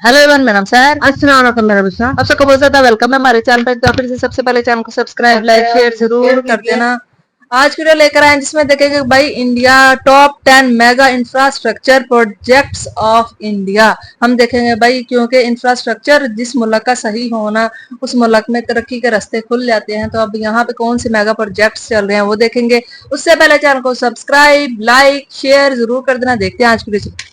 Hello everyone, मेरा नाम sir. अस्सलाम वालेकुम मेरा बिस्सा। आप सबको बहुत ज्यादा वेलकम है हमारे चैनल पर। तो फिर से सबसे पहले चैनल को सब्सक्राइब, लाइक, शेयर जरूर कर देना। आज की वीडियो लेकर आए जिसमें देखेंगे भाई India top 10 mega infrastructure projects of India. हम देखेंगे भाई क्योंकि इंफ्रास्ट्रक्चर जिस मुल्क का सही होना उस मुल्क में तरक्की के रास्ते खुल जाते हैं। तो अब यहाँ पे कौन से मेगा प्रोजेक्ट्स चल रहे हैं वो देखेंगे। उससे पहले चैनल को सब्सक्राइब, लाइक, शेयर जरूर कर देना। देखते हैं आज की वीडियो।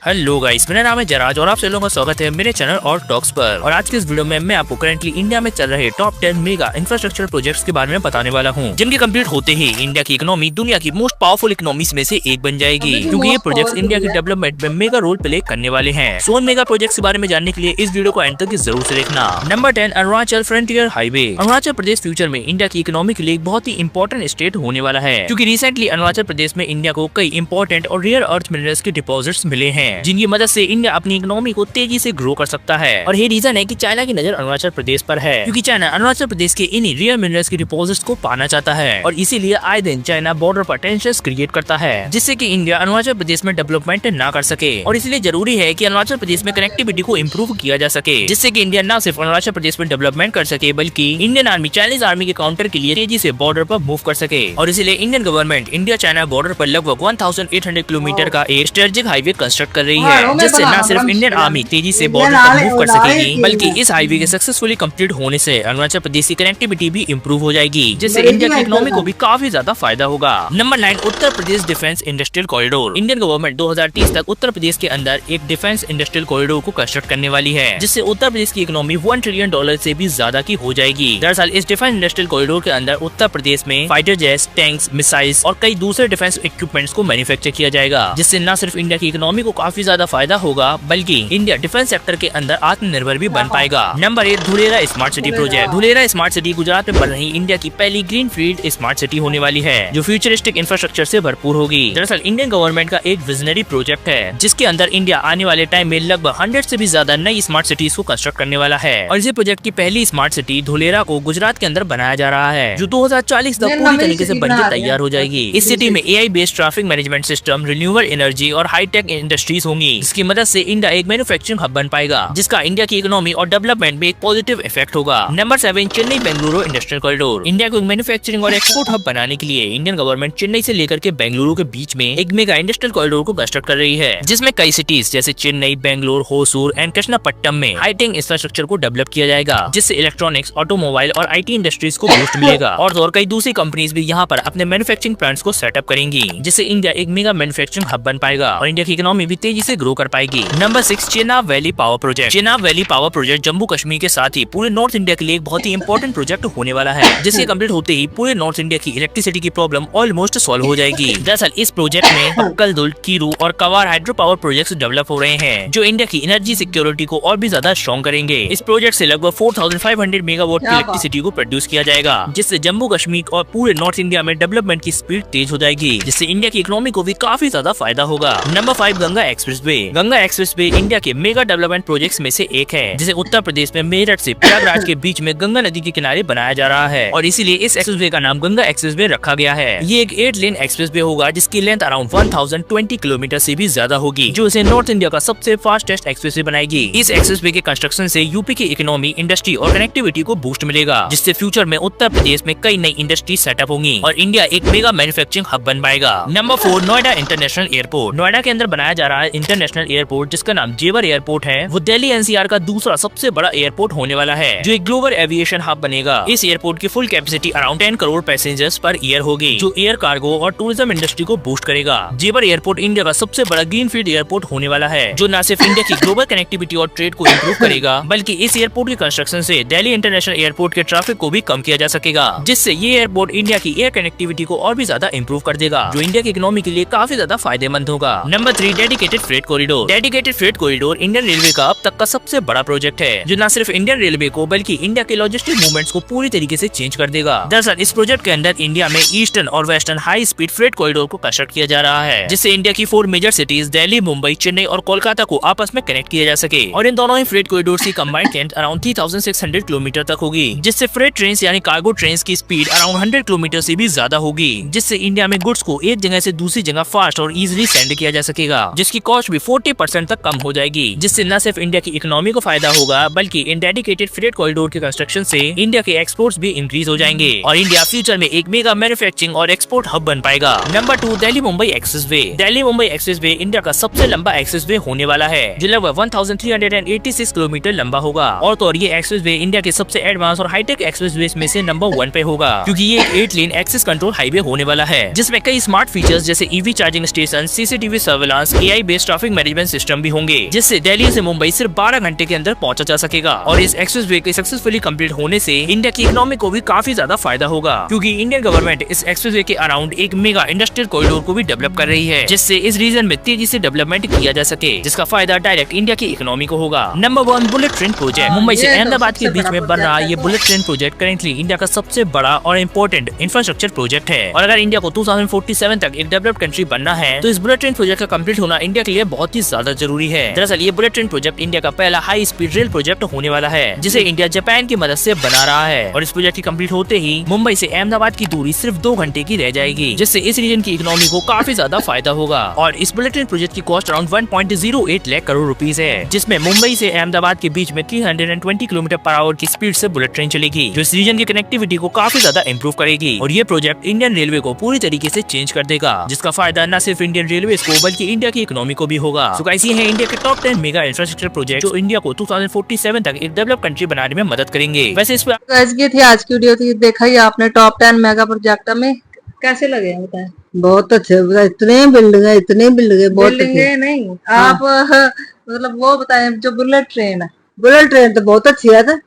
हेलो गाइस, मेरा नाम है जराज और आप सभी लोगों का स्वागत है मेरे चैनल और टॉक्स पर। और आज के इस वीडियो में मैं आपको करंटली इंडिया में चल रहे टॉप 10 मेगा इंफ्रास्ट्रक्चर प्रोजेक्ट्स के बारे में बताने वाला हूं, जिनके कंप्लीट होते ही इंडिया की इकोनॉमी दुनिया की मोस्ट पावरफुल इकोनॉमीज में से एक बन जाएगी, क्योंकि ये प्रोजेक्ट्स इंडिया के डेवलपमेंट में मेगा रोल प्ले करने वाले हैं। सो उन मेगा प्रोजेक्ट्स के बारे में जानने के लिए इस वीडियो को एंड तक जरूर से देखना। Number 10, Arunachal frontier highway. Arunachal Pradesh future में इंडिया की इकोनॉमी के लिए एक बहुत ही इंपॉर्टेंट स्टेट होने वाला है, क्योंकि रिसेंटली अरुणाचल प्रदेश में इंडिया को कई इंपॉर्टेंट और रेयर अर्थ मिनरल्स के डिपॉजिट्स मिले हैं, जिनकी मदद से इंडिया अपनी इकोनॉमी को तेजी से ग्रो कर सकता है। और ये रीजन है कि चाइना की नजर अरुणाचल प्रदेश पर है, क्योंकि चाइना अरुणाचल प्रदेश के इन रियल मिनरल्स के डिपॉजिट्स को पाना चाहता है। और इसीलिए आए दिन चाइना बॉर्डर पर टेंशंस क्रिएट करता है, जिससे कि इंडिया अरुणाचल प्रदेश में डेवलपमेंट ना कर सके। और इसलिए जरूरी है कि अरुणाचल प्रदेश में कनेक्टिविटी को इम्प्रूव किया जा सके, जिससे कि इंडिया न सिर्फ अरुणाचल प्रदेश में डेवलपमेंट कर सके बल्कि इंडियन आर्मी चाइनीज आर्मी के काउंटर के लिए तेजी से बॉर्डर पर मूव कर सके। और इसलिए Indian government India China border पर लगभग 1800 किलोमीटर का एक स्ट्रेटेजिक हाईवे कंस्ट्रक्ट कर रही है, जिससे न सिर्फ इंडियन आर्मी तेजी से बॉर्डर पर मूव कर सकेगी बल्कि इस हाईवे के सक्सेसफुली कंप्लीट होने से अरुणाचल प्रदेश की कनेक्टिविटी भी इम्प्रूव हो जाएगी, जिससे इंडिया की इकोनॉमी को भी काफी ज्यादा फायदा होगा। Number 9, Uttar Pradesh defence industrial corridor. Indian government 2030 तक उत्तर प्रदेश के अंदर एक डिफेंस इंडस्ट्रियल कॉरिडोर को कंस्ट्रक्ट करने वाली है, जिससे उत्तर प्रदेश की इकोनॉमी $1 ट्रिलियन से भी ज्यादा की हो जाएगी। दरअसल इस डिफेंस इंडस्ट्रियल कॉरिडोर के अंदर उत्तर प्रदेश में फाइटर जेट्स, टैंक्स, मिसाइल्स और कई दूसरे डिफेंस इक्विपमेंट्स को मैन्युफैक्चर किया जाएगा, जिससे न सिर्फ इंडिया की इकोनॉमी को काफी ज्यादा फायदा होगा बल्कि इंडिया डिफेंस सेक्टर के अंदर आत्मनिर्भर भी बन पाएगा। Number 8, Dholera smart city project. Dholera smart city Gujarat में बन रही इंडिया की पहली ग्रीन फील्ड स्मार्ट सिटी होने वाली है, जो फ्यूचरिस्टिक इंफ्रास्ट्रक्चर से भरपूर होगी। दरअसल इंडियन गवर्नमेंट का एक विजनरी प्रोजेक्ट है, जिसके अंदर इंडिया आने वाले टाइम में लगभग 100 से भी ज्यादा नई स्मार्ट सिटीज को कंस्ट्रक्ट करने वाला है। और इसी प्रोजेक्ट की पहली स्मार्ट सिटी धुलेरा को गुजरात के अंदर बनाया जा रहा है, जो 2040 तक पूरी तरीके से बनकर तैयार हो जाएगी। इस सिटी में AI based traffic management system, renewable energy और हाईटेक इंडस्ट्रीज होंगी, जिसकी मदद से इंडिया एक मैन्युफैक्चरिंग हब बन पाएगा, जिसका इंडिया की इकोनॉमी और डेवलपमेंट में एक पॉजिटिव इफेक्ट होगा। Number 7, Chennai Bengaluru industrial corridor. India को मैन्युफैक्चरिंग और एक्सपोर्ट हब बनाने के लिए इंडियन गवर्नमेंट चेन्नई से लेकर के बेंगलुरु के बीच में एक मेगा इंडस्ट्रियल कॉरिडोर को कंस्ट्रक्ट कर रही है, जिसमें कई सिटीज जैसे चेन्नई, बेंगलुरु, होसूर एंड कृष्णापट्टनम में हाईटेक इंफ्रास्ट्रक्चर को डेवलप किया जाएगा, जिससे इलेक्ट्रॉनिक्स, ऑटोमोबाइल और IT इंडस्ट्रीज को बूस्ट मिलेगा। और कई दूसरी कंपनीज भी यहाँ पर अपने मैन्युफैक्चरिंग प्लांट्स को सेटअप करेंगी, जिससे इंडिया एक मेगा मैन्युफैक्चरिंग हब बन पाएगा और इंडिया की इकोनॉमी भी तेजी से ग्रो कर पाएगी। Number 6, Chenab valley power project. Chenab valley power project Jammu Kashmir के साथ ही पूरे नॉर्थ इंडिया के लिए एक बहुत ही इंपॉर्टेंट प्रोजेक्ट होने वाला है, जिसके कंप्लीट होते ही पूरे नॉर्थ इंडिया की इलेक्ट्रिसिटी की प्रॉब्लम ऑलमोस्ट सॉल्व हो जाएगी। दरअसल इस प्रोजेक्ट में अक्कल-दुल, कीरू और कवार हाइड्रो पावर प्रोजेक्ट्स डेवलप हो रहे हैं, जो इंडिया की एनर्जी सिक्योरिटी को और भी ज्यादा स्ट्रॉन्ग करेंगे। इस प्रोजेक्ट से लगभग 4500 मेगावाट की इलेक्ट्रिसिटी को प्रोड्यूस किया जाएगा, जिससे जम्मू कश्मीर और पूरे नॉर्थ इंडिया में डेवलपमेंट की स्पीड तेज हो जाएगी, जिससे इंडिया की इकोनॉमी को भी काफी ज्यादा फायदा होगा। Number 5, Ganga expressway. Ganga expressway India के मेगा डेवलपमेंट प्रोजेक्ट्स में से एक है, जिसे उत्तर प्रदेश में मेरठ से प्रयागराज के बीच में गंगा नदी के किनारे बनाया जा रहा है, और इसीलिए इस एक्सप्रेसवे का नाम गंगा एक्सप्रेसवे रखा गया है। ये एक 8 लेन एक्सप्रेसवे होगा, जिसकी लेंथ अराउंड 1020 किलोमीटर से भी ज्यादा होगी, जो इसे नॉर्थ इंडिया का सबसे फास्टेस्ट एक्सप्रेसवे बनाएगी। इस एक्सप्रेसवे के कंस्ट्रक्शन से यूपी की इकोनॉमी, इंडस्ट्री और कनेक्टिविटी को बूस्ट मिलेगा, जिससे फ्यूचर में उत्तर प्रदेश में कई नई इंडस्ट्री सेटअप होंगी और इंडिया एक मेगा मैन्युफैक्चरिंग हब बन पाएगा। Number 4, Noida international airport. Noida के अंदर बनाया जा रहा है इंटरनेशनल एयरपोर्ट, जिसका नाम जेवर एयरपोर्ट है। वो दिल्ली NCR का दूसरा सबसे बड़ा एयरपोर्ट होने वाला है, जो एक ग्लोबल एविएशन हब बनेगा। इस एयरपोर्ट की full capacity around 10 crore passengers per year होगी, जो एयर कार्गो और टूरिज्म इंडस्ट्री को बूस्ट करेगा। जेवर एयरपोर्ट इंडिया का सबसे बड़ा ग्रीनफील्ड एयरपोर्ट होने वाला है, जो न सिर्फ इंडिया की ग्लोबल कनेक्टिविटी और ट्रेड को इम्प्रूव करेगा, बल्कि इस एयरपोर्ट के कंस्ट्रक्शन से दिल्ली इंटरनेशनल एयरपोर्ट के ट्रैफिक को भी कम किया जा सकेगा, जिससे ये एयरपोर्ट इंडिया की एयर कनेक्टिविटी को और भी ज्यादा इम्प्रूव कर देगा, जो इंडिया की इकोनॉमी के लिए काफी ज्यादा फायदेमंद होगा। Number 3, dedicated freight corridor. Dedicated freight corridor Indian railway का अब तक का सबसे बड़ा प्रोजेक्ट है, जो न सिर्फ इंडियन रेलवे को बल्कि इंडिया के लॉजिस्टिक मूवमेंट्स को पूरी तरीके से चेंज कर देगा। दरअसल इस प्रोजेक्ट के अंदर इंडिया में ईस्टर्न और western high speed freight corridor को कंस्ट्रक्ट किया जा रहा है, जिससे इंडिया की 4 मेजर सिटीज दिल्ली, मुंबई, चेन्नई और कोलकाता को आपस में कनेक्ट किया जा सके। और इन दोनों ही फ्रेट कॉरिडोर की कंबाइंड लेंथ अराउंड 3600 किलोमीटर तक होगी, जिससे फ्रेट ट्रेन यानी कार्गो ट्रेन की स्पीड अराउंड 100 किलोमीटर से भी ज्यादा होगी, जिससे इंडिया में गुड्स को एक जगह से दूसरी जगह फास्ट और इजीली सेंड किया जा सकेगा, जिसकी कॉस्ट भी 40% तक कम हो जाएगी, जिससे न सिर्फ इंडिया की इकोनॉमी को फायदा होगा बल्कि इन डेडिकेटेड फ्रेट कॉरिडोर के कंस्ट्रक्शन से इंडिया के एक्सपोर्ट्स भी इंक्रीज हो जाएंगे और इंडिया फ्यूचर में एक मेगा मैन्युफैक्चरिंग और एक्सपोर्ट हब बन पाएगा। Number 2, Delhi Mumbai express way. Delhi Mumbai express way India का सबसे लंबा एक्सप्रेस वे होने वाला है, जो लगभग 1386 किलोमीटर लंबा होगा। और तो ये एक्सप्रेस वे इंडिया के सबसे एडवांस और हाईटेक एक्सप्रेस वे में से नंबर 1 पे होगा, क्योंकि ये एक 8 लेन एक्सेस कंट्रोल हाईवे होने वाला है, जिसमें कई स्मार्ट फीचर्स जैसे EV charging station, CCTV surveillance, AI based traffic management system भी होंगे, जिससे दिल्ली से मुंबई सिर्फ 12 घंटे के अंदर पहुंचा जा सकेगा। और इस एक्सप्रेस वे के सक्सेसफुली कंप्लीट होने से इंडिया की इकोनॉमी को भी काफी ज्यादा फायदा होगा, क्योंकि इंडियन गवर्नमेंट इस एक्सप्रेस वे के अराउंड एक मेगा इंडस्ट्रियल कॉरिडोर को भी डेवलप कर रही है, जिससे इस रीजन में तेजी से डेवलपमेंट किया जा सके, जिसका फायदा डायरेक्ट इंडिया की इकोनॉमी को होगा। Number 1, bullet train project. Mumbai से अहमदाबाद के बीच में बन रहा ये bullet train project currently India का सबसे बड़ा और इम्पोर्टेंट इंफ्रास्ट्रक्चर प्रोजेक्ट है, और अगर इंडिया को 2047 तक एक डेवलप्ड कंट्री बनना है तो इस बुलेट ट्रेन प्रोजेक्ट का कंप्लीट होना इंडिया के लिए बहुत ही ज्यादा जरूरी है। दरअसल ये बुलेट ट्रेन प्रोजेक्ट इंडिया का पहला हाई स्पीड रेल प्रोजेक्ट होने वाला है, जिसे इंडिया जापान की मदद से बना रहा है, और इस प्रोजेक्ट की कंप्लीट होते ही मुंबई से अहमदाबाद की दूरी सिर्फ 2 घंटे की रह जाएगी, जिससे इस रीजन की इकोनॉमी को काफी ज्यादा फायदा होगा। और इस बुलेट ट्रेन प्रोजेक्ट की cost around 1.08 lakh crore rupees है, जिसमें मुंबई से अहमदाबाद के बीच में 320 किलोमीटर पर आवर की स्पीड से बुलेट ट्रेन चलेगी, जो इस रीजन की कनेक्टिविटी को काफी ज्यादा इंप्रूव करेगी। और ये प्रोजेक्ट इंडियन रेलवे को पूरी तरीके से चेंज कर देगा, जिसका फायदा न सिर्फ इंडियन रेलवे को बल्कि इंडिया की इकोनॉमी को भी होगा। सो गाइस, ये है इंडिया के टॉप 10 मेगा इंफ्रास्ट्रक्चर प्रोजेक्ट जो इंडिया को 2047 तक एक डेवलप कंट्री बनाने में मदद करेंगे। वैसे इस पर ये थी आज की वीडियो थी, देखा ही आपने टॉप 10 मेगा प्रोजेक्ट में कैसे लगे हैं बताएं। बहुत अच्छे, इतने बिल्डिंग बहुत अच्छे। नहीं आप मतलब वो बताएं, जो बुलेट ट्रेन है, बुलेट ट्रेन तो बहुत अच्छी है। तो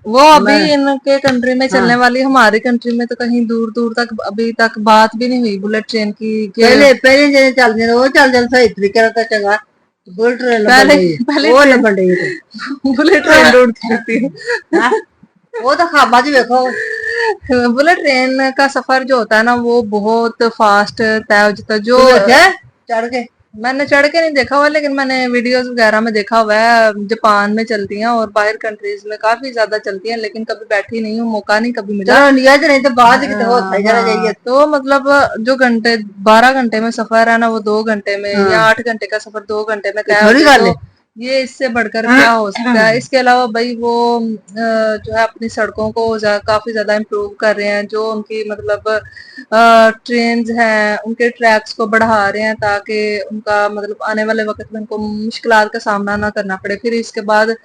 वो अभी इनके कंट्री में चलने वाली, हमारी कंट्री में तो कहीं दूर दूर तक अभी तक बात भी नहीं हुई बुलेट ट्रेन की। पहले चल जाए वो चल सही तरीके का चंगा, बुलेट ट्रेन पहले बुलेट ट्रेन उड़ती थी। वो तो खाबा जी देखो, बुलेट ट्रेन का सफर जो होता है ना वो बहुत फास्ट तय हो जाता है। जो चढ़ के मैंने चढ़ के नहीं देखा हुआ, लेकिन मैंने वीडियोस वगैरह में देखा हुआ है। जापान में चलती हैं और बाहर कंट्रीज में काफी ज्यादा चलती हैं, लेकिन कभी बैठी नहीं हूँ, मौका नहीं कभी मिला। नहीं तो बाद जाइए। तो मतलब जो 12 घंटे में सफर है ना, वो 2 घंटे में या 8 घंटे का सफर 2 घंटे में तय हो, ये इससे बढ़कर क्या हो सकता है। इसके अलावा भाई वो जो है अपनी सड़कों को काफी ज्यादा इम्प्रूव कर रहे हैं, जो उनकी मतलब ट्रेन्स हैं उनके ट्रैक्स को बढ़ा रहे हैं, ताकि उनका मतलब आने वाले वक्त में उनको मुश्किलात का सामना ना करना पड़े। फिर इसके बाद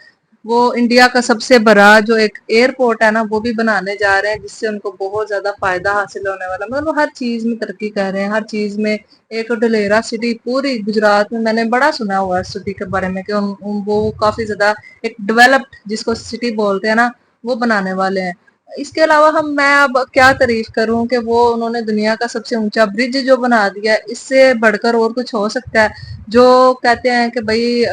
वो इंडिया का सबसे बड़ा जो एक एयरपोर्ट है ना वो भी बनाने जा रहे हैं, जिससे उनको बहुत ज्यादा फायदा हासिल होने वाला। मतलब हर चीज में तरक्की कर रहे हैं, हर चीज में। एक ढलेरा सिटी पूरी गुजरात में मैंने बड़ा सुना हुआ है सिटी के बारे में कि वो काफी ज्यादा एक डेवलप्ड जिसको सिटी बोलते हैं ना वो बनाने वाले हैं। इसके अलावा मैं अब क्या तारीफ करूं कि वो उन्होंने दुनिया का सबसे ऊंचा ब्रिज जो बना दिया, इससे बढ़कर और कुछ हो सकता है। जो कहते हैं कि भाई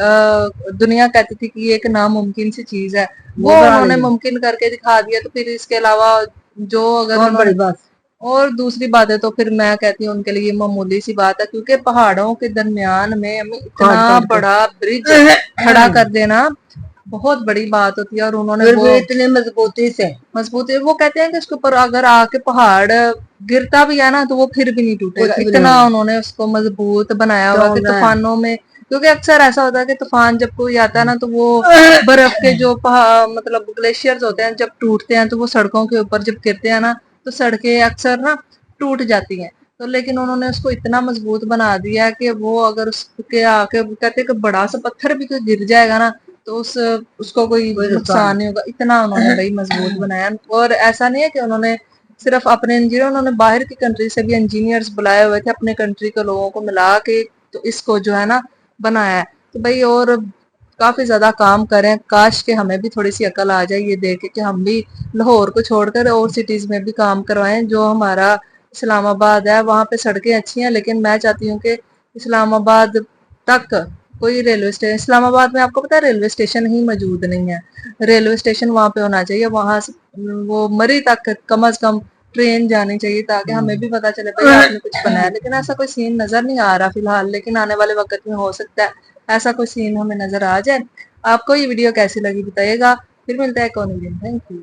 दुनिया कहती थी कि ये एक नामुमकिन सी चीज है, वो उन्होंने मुमकिन करके दिखा दिया। तो फिर इसके अलावा जो अगर बड़ी बात और दूसरी बात है तो फिर मैं कहती हूँ उनके लिए मामूली सी बात है, क्योंकि पहाड़ों के दरमियान में हमें इतना बड़ा ब्रिज खड़ा कर देना बहुत बड़ी बात होती है। और उन्होंने वो इतने मजबूती वो कहते हैं कि उसके ऊपर अगर आके पहाड़ गिरता भी है ना तो वो फिर भी नहीं टूटेगा, इतना उन्होंने उसको मजबूत बनाया हुआ कि तूफानों में। क्योंकि अक्सर ऐसा होता है कि तूफान जब कोई आता है ना तो वो बर्फ के जो मतलब ग्लेशियर्स होते हैं जब टूटते हैं तो वो सड़कों के ऊपर जब गिरते हैं ना तो सड़कें अक्सर ना टूट जाती हैं। तो लेकिन उन्होंने उसको इतना मजबूत बना दिया कि वो अगर उसके आके कहते कि बड़ा सा पत्थर भी कोई गिर जाएगा ना तो उसको कोई नुकसान नहीं होगा, इतना उन्होंने भाई मजबूत बनाया। और ऐसा नहीं है कि उन्होंने सिर्फ अपने इंजीनियर, उन्होंने बाहर की कंट्री से भी इंजीनियर्स बुलाए हुए थे अपने कंट्री के लोगों को मिला के, तो इसको जो है ना बनाया है। तो भाई और काफी ज्यादा काम करें, काश के हमें भी थोड़ी सी अकल आ जाए ये देख के कि हम भी लाहौर को छोड़कर और सिटीज में भी काम करवाएं। जो हमारा इस्लामाबाद है वहां पे सड़कें अच्छी हैं, लेकिन मैं चाहती हूँ कि इस्लामाबाद तक कोई रेलवे स्टेशन, इस्लामाबाद में आपको पता है रेलवे स्टेशन ही मौजूद नहीं है। रेलवे स्टेशन वहां पे होना चाहिए, वहां से वो मरी तक कम अज कम ट्रेन जानी चाहिए ताकि हमें भी पता चले भाई आपने कुछ बनाया। लेकिन ऐसा कोई सीन नजर नहीं आ रहा फिलहाल, लेकिन आने वाले वक्त में हो सकता है ऐसा कोई सीन हमें नजर आ जाए। आपको ये वीडियो कैसी लगी बताइएगा, फिर मिलता है कौन दिन। Thank you.